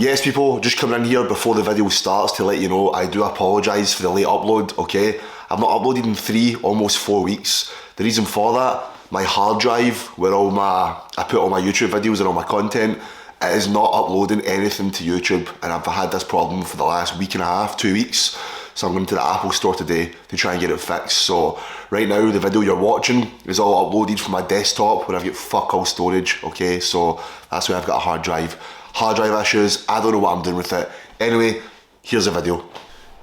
Yes people, just coming in here before the video starts to let you know I do apologise for the late upload, okay? I've not uploaded in 3, almost 4 weeks. The reason for that, my hard drive where I put all my YouTube videos and all my content, it is not uploading anything to YouTube, and I've had this problem for the last week and a half, 2 weeks. So I'm going to the Apple store today to try and get it fixed. So right now the video you're watching is all uploaded from my desktop where I've got fuck all storage, okay? So that's why I've got a hard drive. Hard drive issues, I don't know what I'm doing with it. Anyway, here's the video.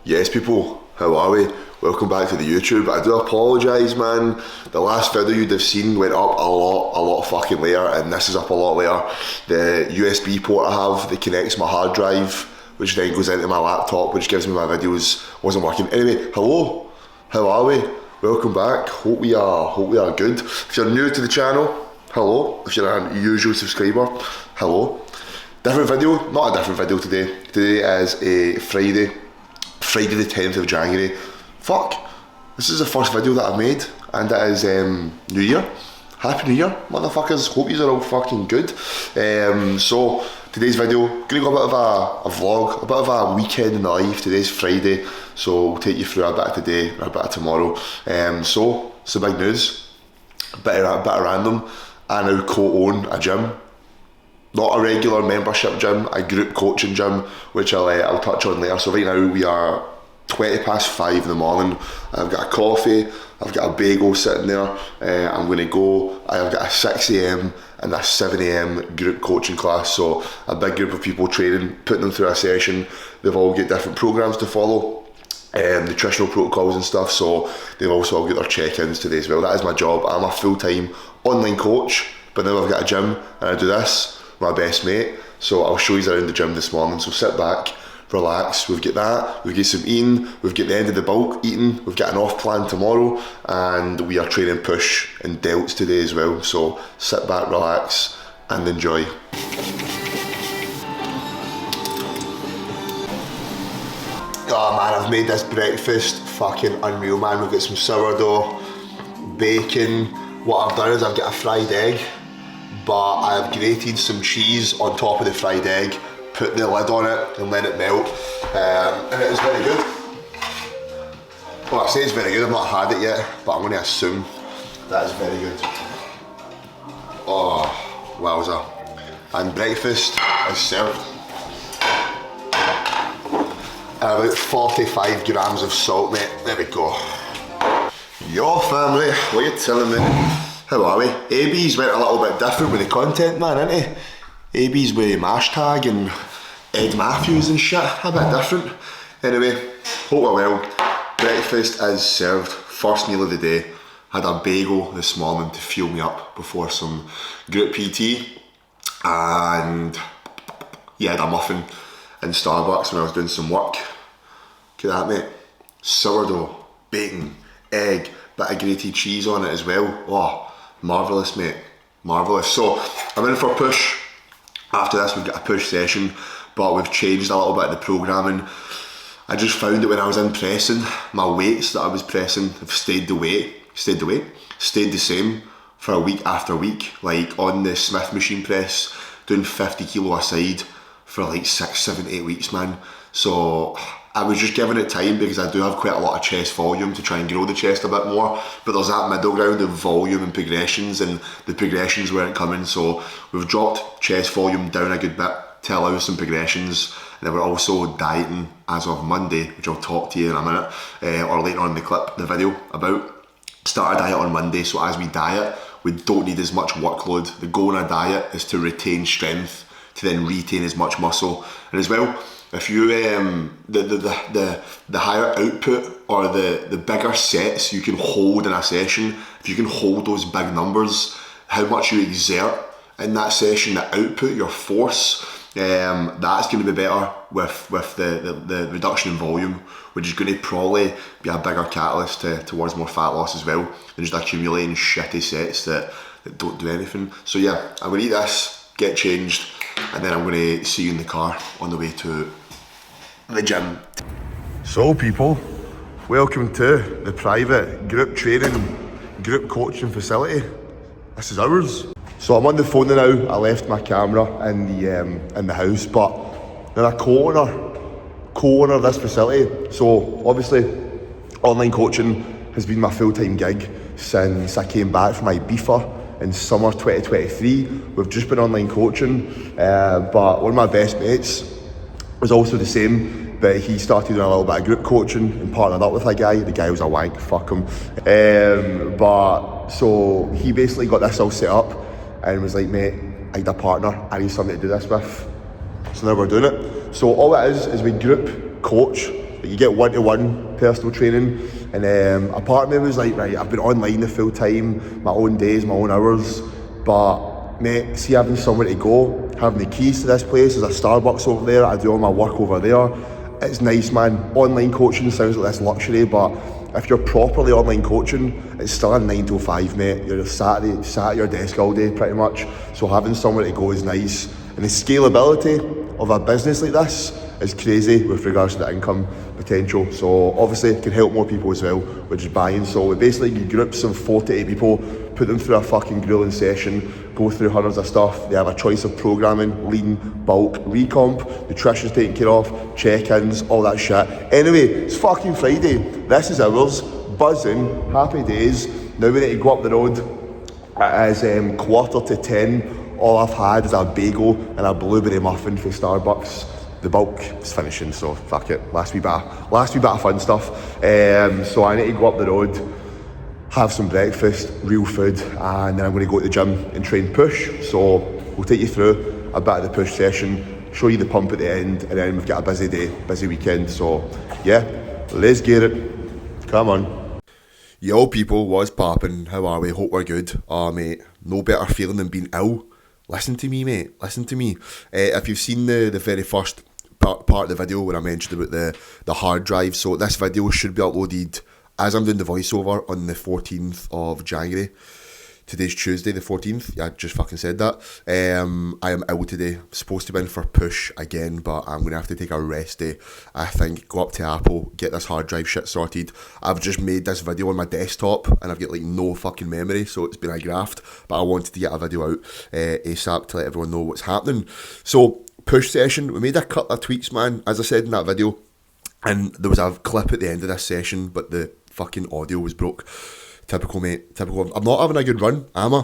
Yes people, how are we? Welcome back to the YouTube. I do apologise man, the last video you'd have seen went up a lot fucking later, and this is up a lot later. The USB port I have that connects my hard drive, which then goes into my laptop, which gives me my videos, wasn't working. Anyway, hello, how are we? Welcome back, hope we are good. If you're new to the channel, hello. If you're an usual subscriber, hello. Different video, not a different video today. Today is a Friday the 10th of January. Fuck, this is the first video that I've made, and it is New Year. Happy New Year, motherfuckers, hope you are all fucking good. So, today's video, gonna go a bit of a vlog, a bit of a weekend in the life. Today's Friday, so we'll take you through a bit of today, a bit of tomorrow. So, some big news, a bit of random. I now co-own a gym. Not a regular membership gym, a group coaching gym, which I'll touch on later. So right now we are 5:20 in the morning. I've got a coffee, I've got a bagel sitting there. I'm going to go. I've got a 6 AM and a 7 AM group coaching class. So a big group of people training, putting them through a session. They've all got different programs to follow, nutritional protocols and stuff. So they've also all got their check-ins today as well. That is my job. I'm a full-time online coach, but now I've got a gym and I do this. My best mate, so I'll show you around the gym this morning. So sit back, relax. We've got that, we've got some eating, we've got the end of the bulk eating, we've got an off plan tomorrow, and we are training push and delts today as well. So sit back, relax, and enjoy. Oh man, I've made this breakfast fucking unreal, man. We've got some sourdough, bacon. What I've done is I've got a fried egg, but I've grated some cheese on top of the fried egg, put the lid on it and let it melt, and it is very good. Well, I say it's very good, I've not had it yet, but I'm going to assume that is very good. Oh, wowza. And breakfast is served. And about 45 grams of salt, mate. There we go. Yo family, what are you telling me? How are we? AB's went a little bit different with the content, man, isn't he? AB's with Mashtag and Ed Matthews and shit, a bit different. Anyway, hope we're well. Breakfast is served, first meal of the day. Had a bagel this morning to fuel me up before some group PT. And yeah, had a muffin in Starbucks when I was doing some work. Look at that, mate. Sourdough, bacon, egg, bit of grated cheese on it as well. Oh, marvellous, mate, marvellous. So I'm in for push. After this we've got a push session, but we've changed a little bit of the programming. I just found that when I was in pressing, my weights that I was pressing have stayed the same for a week after week. Like on the Smith machine press, doing 50 kilo a side for like 6, 7, 8 weeks, man. So I was just giving it time because I do have quite a lot of chest volume to try and grow the chest a bit more, but there's that middle ground of volume and progressions, and the progressions weren't coming, so we've dropped chest volume down a good bit to allow some progressions. And then we're also dieting as of Monday, which I'll talk to you in a minute, or later on in the video about. Start a diet on Monday, so as we diet, we don't need as much workload. The goal in a diet is to retain strength, to then retain as much muscle, and as well, if you the higher output or the bigger sets you can hold in a session, if you can hold those big numbers, how much you exert in that session, the output, your force, that's going to be better with the reduction in volume, which is going to probably be a bigger catalyst towards more fat loss as well, than just accumulating shitty sets that don't do anything. So yeah, I'm going to eat this, get changed, and then I'm going to see you in the car on the way to the gym. So people, welcome to the private group training, group coaching facility. This is ours. So I'm on the phone now. I left my camera in the house, but Now a co-owner of this facility. So obviously online coaching has been my full-time gig since I came back from Ibiza in summer 2023. We've just been online coaching, but one of my best mates was also the same, but he started doing a little bit of group coaching and partnered up with a guy. The guy was a wank, fuck him. But so he basically got this all set up and was like, mate, I need a partner, I need something to do this with. So now we're doing it. So all it is we group coach. You get one-to-one personal training, and a part of me was like, right, I've been online the full time, my own days, my own hours, but mate, see, having somewhere to go, having the keys to this place, there's a Starbucks over there, I do all my work over there, it's nice, man. Online coaching sounds like this luxury, but if you're properly online coaching, it's still a 9 to 5, mate. You're sat at your desk all day pretty much, so having somewhere to go is nice. And the scalability of a business like this is crazy with regards to the income potential. So obviously it can help more people as well, which is buying. So we basically get groups of 4 to 8 people, put them through a fucking grueling session, go through hundreds of stuff. They have a choice of programming, lean, bulk, recomp, nutrition's taken care of, check-ins, all that shit. Anyway, it's fucking Friday. This is ours, buzzing, happy days. Now we need to go up the road. It is 9:45. All I've had is a bagel and a blueberry muffin from Starbucks. The bulk is finishing, so fuck it. Last wee bit of fun stuff. So I need to go up the road, have some breakfast, real food, and then I'm going to go to the gym and train push. So we'll take you through a bit of the push session, show you the pump at the end, and then we've got a busy day, busy weekend. So yeah, let's get it. Come on. Yo people, what's poppin'? How are we? Hope we're good. Mate, no better feeling than being ill. Listen to me, mate. Listen to me. If you've seen the very first part of the video when I mentioned about the hard drive, so this video should be uploaded as I'm doing the voiceover on the 14th of January. Today's Tuesday, the 14th. Yeah, I just fucking said that. I am ill today. Supposed to be in for push again, but I'm going to have to take a rest day. I think go up to Apple, get this hard drive shit sorted. I've just made this video on my desktop and I've got like no fucking memory, so it's been a graft. But I wanted to get a video out ASAP to let everyone know what's happening. So, push session. We made a couple of tweaks, man, as I said in that video. And there was a clip at the end of this session, but the fucking audio was broke. Typical, mate. Typical. I'm not having a good run, am I?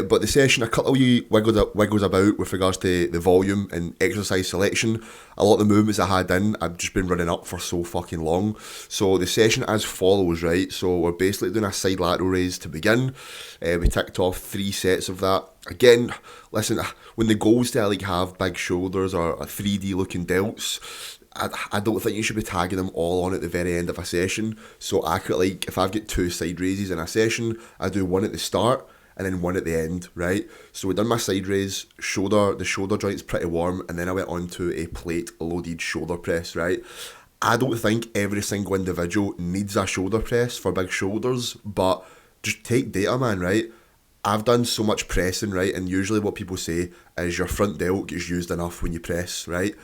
But the session, a couple of wee wiggles about with regards to the volume and exercise selection. A lot of the movements I had in, I've just been running up for so fucking long. So the session as follows, right? So we're basically doing a side lateral raise to begin. We ticked off 3 sets of that. Again, listen, when the goal is to like have big shoulders or a 3D looking delts, I don't think you should be tagging them all on at the very end of a session. So I could, like, if I've got 2 side raises in a session, I do one at the start and then one at the end, right? So we done my side raise, the shoulder joint's pretty warm, and then I went on to a plate loaded shoulder press, right? I don't think every single individual needs a shoulder press for big shoulders, but just take data, man, right? I've done so much pressing, right? And usually what people say is your front delt gets used enough when you press, right?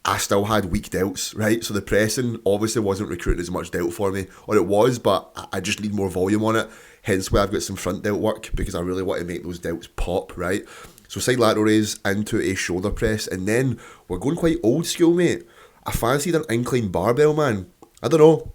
I still had weak delts, right? So the pressing obviously wasn't recruiting as much delt for me, or it was, but I just need more volume on it. Hence why I've got some front delt work, because I really want to make those delts pop, right? So side lateral raise into a shoulder press, and then we're going quite old school, mate. I fancied an incline barbell, man. I don't know.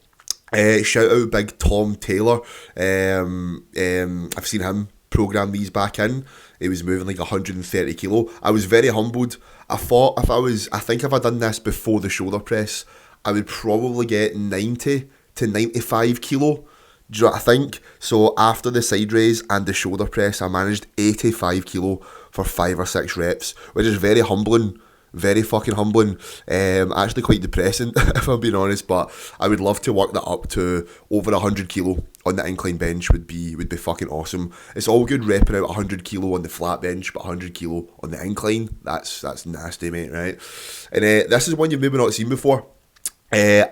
Shout out big Tom Taylor. I've seen him program these back in. He was moving like 130 kilo. I was very humbled. I thought I think if I'd done this before the shoulder press, I would probably get 90 to 95 kilo. Do you know what I think? So after the side raise and the shoulder press, I managed 85 kilo for 5 or 6 reps, which is very humbling. Very fucking humbling. Actually quite depressing if I'm being honest, but I would love to work that up to over 100 kilo on the incline bench would be fucking awesome. It's all good repping out 100 kilo on the flat bench, but 100 kilo on the incline, that's nasty, mate, right? And this is one you've maybe not seen before. I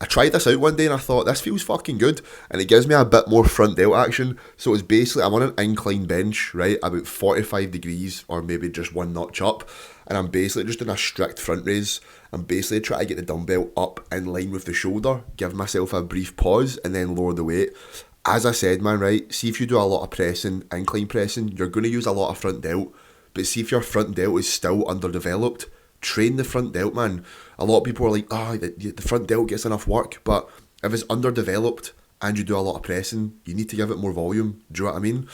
tried this out one day and I thought, this feels fucking good, and it gives me a bit more front delt action. So it's basically, I'm on an incline bench, right, about 45 degrees or maybe just one notch up, and I'm basically just doing a strict front raise. I'm basically trying to get the dumbbell up in line with the shoulder, give myself a brief pause, and then lower the weight. As I said, man, right, see if you do a lot of pressing, incline pressing, you're going to use a lot of front delt, but see if your front delt is still underdeveloped, train the front delt, man. A lot of people are like, the front delt gets enough work, but if it's underdeveloped and you do a lot of pressing, you need to give it more volume. Do you know what I mean?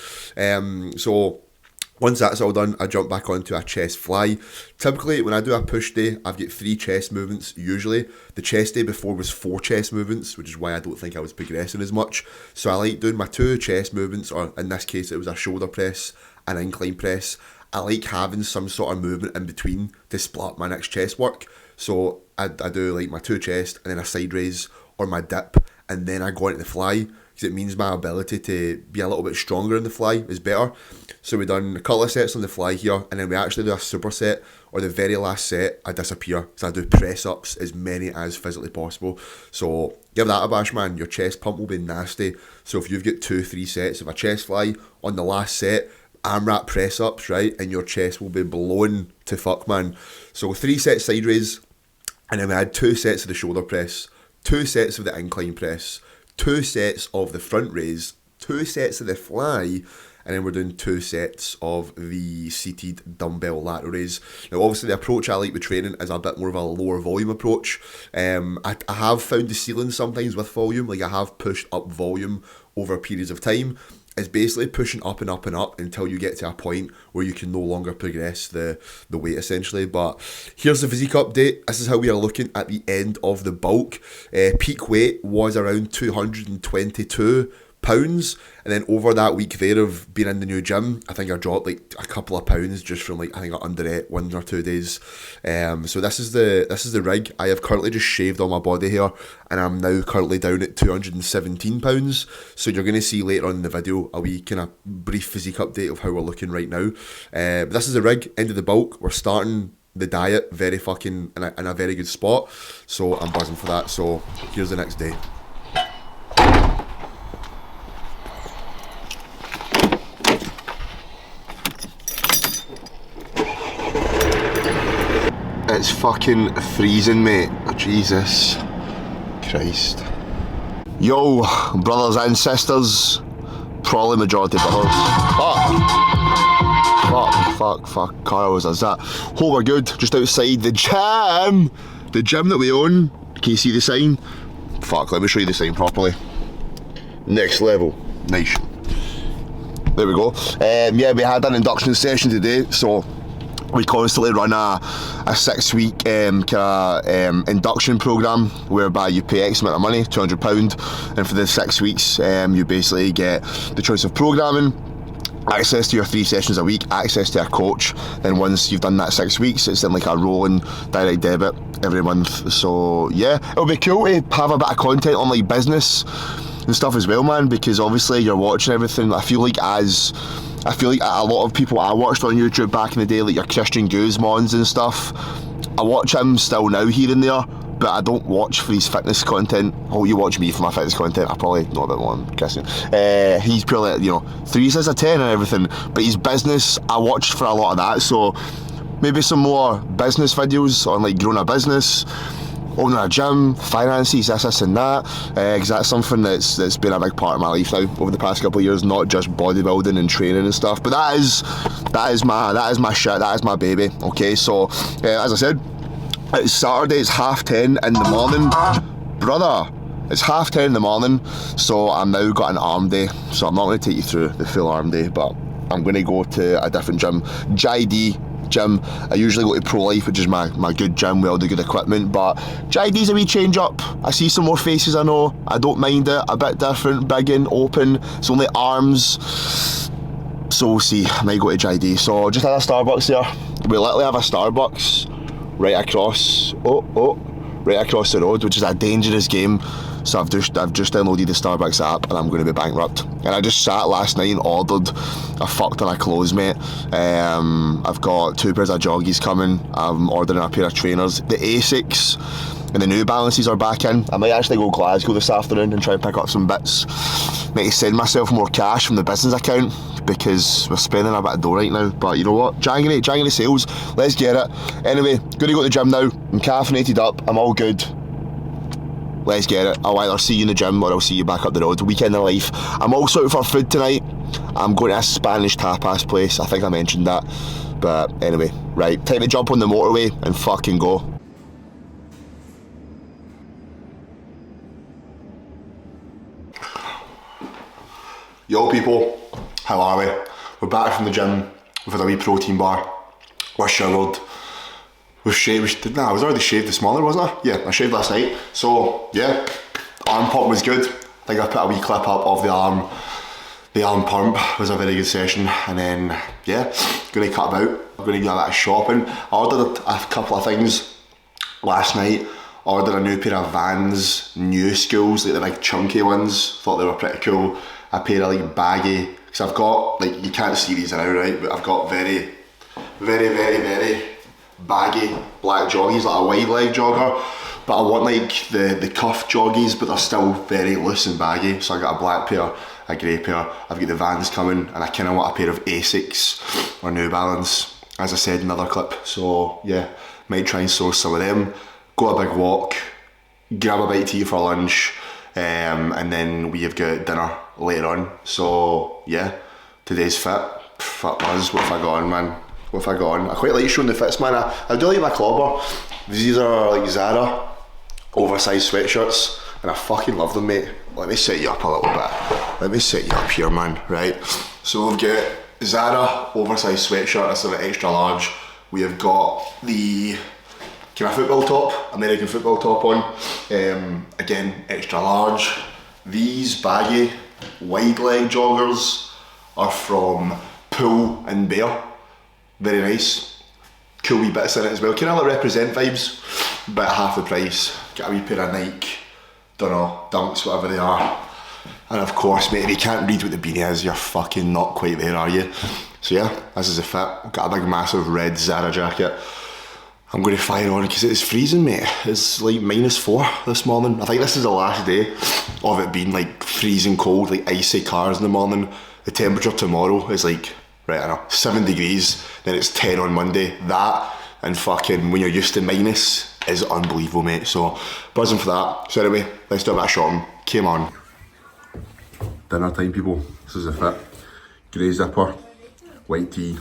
So once that's all done, I jump back onto a chest fly. Typically, when I do a push day, I've got 3 chest movements usually. The chest day before was 4 chest movements, which is why I don't think I was progressing as much. So I like doing my 2 chest movements, or in this case, it was a shoulder press, an incline press. I like having some sort of movement in between to split up my next chest work. So I do like my 2 chest and then a side raise or my dip, and then I go into the fly, because it means my ability to be a little bit stronger in the fly is better. So we done a couple of sets on the fly here, and then we actually do a superset, or the very last set I disappear, so I do press ups, as many as physically possible. So give that a bash, man. Your chest pump will be nasty. So if you've got 2-3 sets of a chest fly, on the last set AMRAP press ups, right, and your chest will be blown to fuck, man. So 3 sets side raise, and then we had 2 sets of the shoulder press, 2 sets of the incline press, 2 sets of the front raise, 2 sets of the fly, and then we're doing 2 sets of the seated dumbbell lateral raise. Now obviously the approach I like with training is a bit more of a lower volume approach. I have found the ceiling sometimes with volume, like I have pushed up volume over periods of time. It's basically pushing up and up and up until you get to a point where you can no longer progress the weight, essentially. But here's the physique update. This is how we are looking at the end of the bulk. Peak weight was around 222 pounds, and then over that week there of being in the new gym, I think I dropped like a couple of pounds just from like, I think I underate 1 or 2 days. So this is the rig. I have currently just shaved all my body hair, and I'm now currently down at 217 pounds. So you're going to see later on in the video a wee kind of brief physique update of how we're looking right now. But this is the rig, end of the bulk. We're starting the diet very fucking in a very good spot, so I'm buzzing for that. So here's the next day. It's fucking freezing, mate. Jesus Christ. Yo, brothers and sisters. Probably majority brothers. Fuck. Carl does that. Hope we're good. Just outside the gym. The gym that we own. Can you see the sign? Fuck, let me show you the sign properly. Next level. Nice. There we go. Yeah, we had an induction session today, so we constantly run a 6-week induction program whereby you pay X amount of money, £200, and for the 6 weeks you basically get the choice of programming, access to your 3 sessions a week, access to a coach. Then once you've done that 6 weeks, it's in like a rolling direct debit every month. So yeah, it'll be cool to have a bit of content on like business and stuff as well, man, because obviously you're watching everything. I feel like a lot of people I watched on YouTube back in the day, like your Christian Guzmans and stuff, I watch him still now here and there, but I don't watch for his fitness content. Oh, you watch me for my fitness content. I probably know a bit more than Christian. He's purely, 3s as a 10 and everything, but his business, I watched for a lot of that, so maybe some more business videos on like growing a business, owning a gym, finances, this and that, because that's something that's been a big part of my life now over the past couple of years, not just bodybuilding and training and stuff, but that is my shit, that is my baby. Okay, so as I said, it's Saturday, it's 10:30 in the morning, brother. It's 10:30 in the morning, so I'm now got an arm day, so I'm not going to take you through the full arm day, but I'm going to go to a different gym, JD gym. I usually go to Pro Life, which is my good gym with all the good equipment, but JD's a wee change up. I see some more faces, I know. I don't mind it. A bit different, big and open. It's only arms. So we'll see. I might go to JD. So just had a Starbucks there. We literally have a Starbucks right across the road, which is a dangerous game. So I've just downloaded the Starbucks app and I'm going to be bankrupt. And I just sat last night and ordered a fuck ton of clothes, mate. I've got 2 pairs of joggies coming. I'm ordering a pair of trainers. The Asics and the New Balances are back in. I might actually go to Glasgow this afternoon and try and pick up some bits. Might send myself more cash from the business account because we're spending a bit of dough right now. But you know what? January sales. Let's get it. Anyway, going to go to the gym now. I'm caffeinated up. I'm all good. Let's get it. I'll either see you in the gym or I'll see you back up the road. Weekend of life. I'm also out for food tonight. I'm going to a Spanish tapas place. I think I mentioned that. But anyway, Right, time to jump on the motorway and fucking go. Yo people, how are we? We're back from the gym, we've had a wee protein bar, we're showered, we've shaved, I was already shaved this morning, wasn't I? Yeah, I shaved last night. So yeah, arm pump was good. I think I put a wee clip up of the arm pump, was a very good session. And then yeah, gonna cut about, I'm gonna do a bit of shopping. I ordered a couple of things last night. Ordered a new pair of Vans new schools, like the big chunky ones, thought they were pretty cool. A pair of like baggy, because I've got, like, you can't see these now, right, but I've got very baggy black joggies, like a wide leg jogger, but I want like the cuff joggies, but they're still very loose and baggy. So I got a black pair, a grey pair, I've got the Vans coming, and I kind of want a pair of Asics or New Balance, as I said in another clip. So yeah, might try and source some of them, go a big walk, grab a bite to eat for lunch, and then we have got dinner later on. So yeah, today's fit. Fuck buzz, what have I got on, man? What have I got on? I quite like showing the fits, man. I do like my clobber. These are like Zara oversized sweatshirts, and I fucking love them, mate. Let me set you up a little bit. Let me set you up here, man, right? So we've got Zara oversized sweatshirt, that's a bit extra large. We have got the kind of football top, American football top on, again, extra large. These baggy wide leg joggers are from Pull and Bear, very nice, cool wee bits in it as well, kind of like Represent vibes, but at half the price. Get a wee pair of Nike, don't know, Dunks, whatever they are, and of course, mate, if you can't read what the beanie is, you're fucking not quite there, are you? So yeah, this is the fit. I've got a big massive red Zara jacket. I'm going to fire on because it's freezing, mate. It's like -4 this morning. I think this is the last day of it being like freezing cold, like icy cars in the morning. The temperature tomorrow is like, right, I know, 7 degrees, then it's 10 on Monday. That, and fucking when you're used to minus, is unbelievable, mate. So, buzzing for that. So anyway, let's do a bit of shopping. Came on. Dinner time, people. This is the fit. Grey zipper, white tee,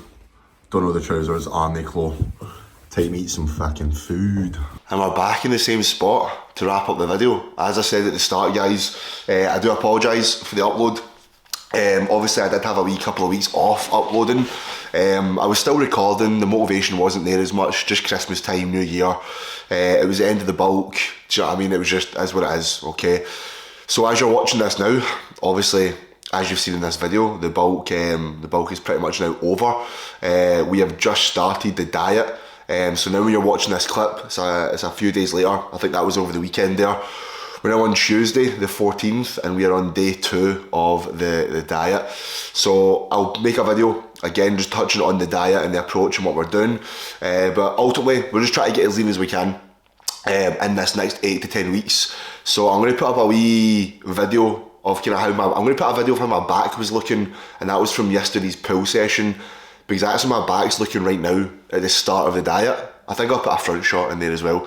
don't know the trousers, army cloth. Time to eat some fucking food. And we're back in the same spot to wrap up the video. As I said at the start, guys, I do apologise for the upload. Obviously I did have a wee couple of weeks off uploading. I was still recording, the motivation wasn't there as much, just Christmas time, New Year. It was the end of the bulk, do you know what I mean? It was just, as what it is, okay? So as you're watching this now, obviously, as you've seen in this video, the bulk is pretty much now over. We have just started the diet. So now when you're watching this clip, it's a few days later. I think that was over the weekend there. We're now on Tuesday the 14th and we are on day 2 of the diet. So I'll make a video, again, just touching on the diet and the approach and what we're doing. But ultimately, we're just trying to get as lean as we can in this next 8 to 10 weeks. So I'm going to put up a wee video of kind of how I'm going to put a video of how my back was looking, and that was from yesterday's pull session. Because that's how my back's looking right now at the start of the diet. I think I'll put a front shot in there as well.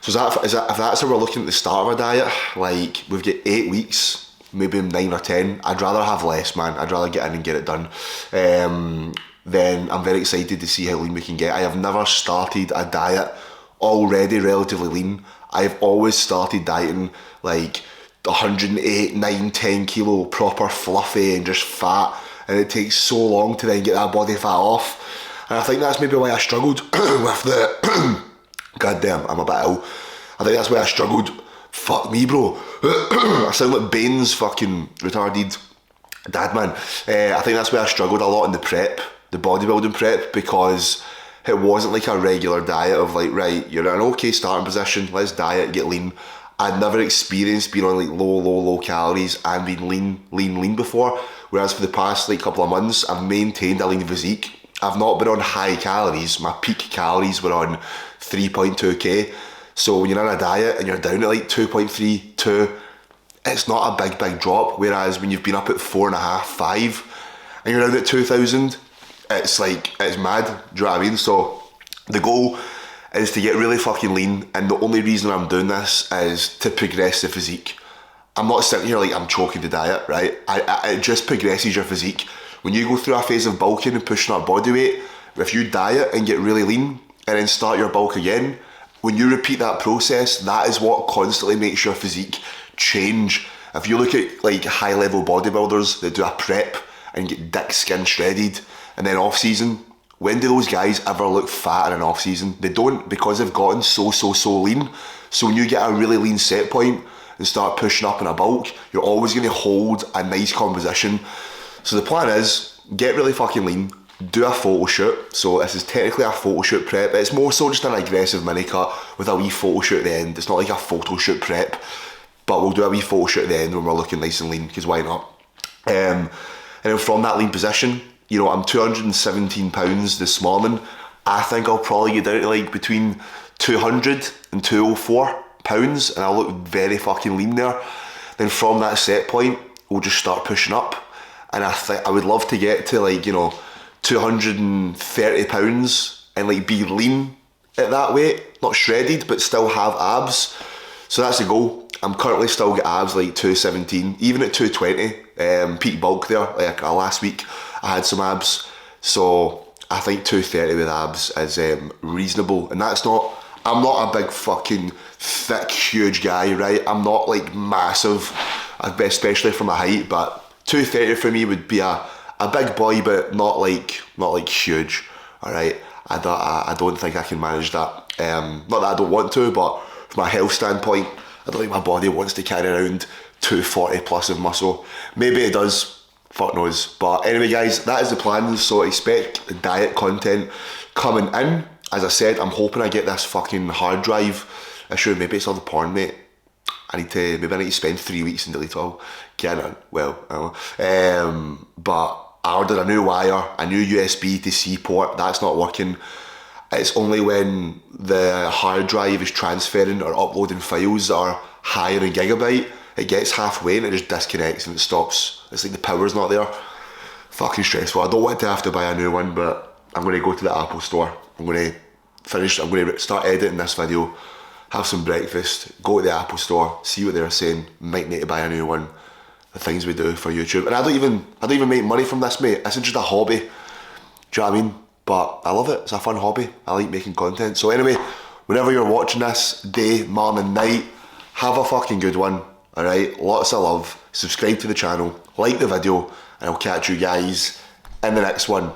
So if that's how we're looking at the start of our diet, like we've got 8 weeks, maybe 9 or 10, I'd rather have less, man. I'd rather get in and get it done. Then I'm very excited to see how lean we can get. I have never started a diet already relatively lean. I've always started dieting like 108, 9, 10 kilo, proper fluffy and just fat. And it takes so long to then get that body fat off. And I think that's maybe why I struggled with the... God damn, I'm a bit ill. I think that's why I struggled. Fuck me, bro. I sound like Bane's fucking retarded dad, man. I think that's why I struggled a lot in the prep, the bodybuilding prep, because it wasn't like a regular diet of like, right, you're in an okay starting position, let's diet, get lean. I'd never experienced being on like low calories and being lean before. Whereas for the past like couple of months, I've maintained a lean physique. I've not been on high calories. My peak calories were on 3.2k. So when you're on a diet and you're down at like 2.3, 2, it's not a big drop. Whereas when you've been up at 4.5, 5, and you're down at 2,000, it's like, it's mad. Do you know what I mean? So the goal is to get really fucking lean, and the only reason I'm doing this is to progress the physique. I'm not sitting here like I'm choking the diet, right? It just progresses your physique. When you go through a phase of bulking and pushing up body weight, If you diet and get really lean and then start your bulk again, when you repeat that process, that is what constantly makes your physique change. If you look at like high level bodybuilders that do a prep and get dick skin shredded and then off season, when do those guys ever look fat in an off season? They don't, because they've gotten so lean. So when you get a really lean set point and start pushing up in a bulk, you're always going to hold a nice composition. So the plan is, get really fucking lean, do a photo shoot. So this is technically a photo shoot prep. It's more so just an aggressive mini cut with a wee photo shoot at the end. It's not like a photo shoot prep, but we'll do a wee photo shoot at the end when we're looking nice and lean, because why not? And then from that lean position, you know, I'm 217 pounds this morning. I think I'll probably get down to like between 200 and 204 pounds, and I'll look very fucking lean there. Then from that set point, we'll just start pushing up. And I think I would love to get to like, you know, 230 pounds and like be lean at that weight, not shredded, but still have abs. So that's the goal. I'm currently still got abs like 217, even at 220, peak bulk there. Like last week, I had some abs. So I think 230 with abs is reasonable. And that's not, I'm not a big fucking thick, huge guy, right? I'm not like massive, especially for my height, but 230 for me would be a big boy, but not like huge. All right, I don't think I can manage that. Not that I don't want to, but from a health standpoint, I don't think my body wants to carry around 240 plus of muscle. Maybe it does, fuck knows. But anyway, guys, that is the plan. So expect diet content coming in. As I said, I'm hoping I get this fucking hard drive issue. Maybe it's all the porn, mate. Maybe I need to spend 3 weeks and delete it all. Get it? Well, I don't know. But I ordered a new wire, a new USB to C port. That's not working. It's only when the hard drive is transferring or uploading files that are higher in gigabyte, it gets halfway and it just disconnects and it stops. It's like the power's not there. Fucking stressful. I don't want to have to buy a new one, but I'm going to go to the Apple store. I'm going to start editing this video, have some breakfast, go to the Apple store, see what they're saying. Might need to buy a new one. The things we do for YouTube. And I don't even make money from this, mate. This is just a hobby. Do you know what I mean? But I love it. It's a fun hobby. I like making content. So anyway, whenever you're watching this, day, morning, night, have a fucking good one. Alright? Lots of love. Subscribe to the channel. Like the video. And I'll catch you guys in the next one.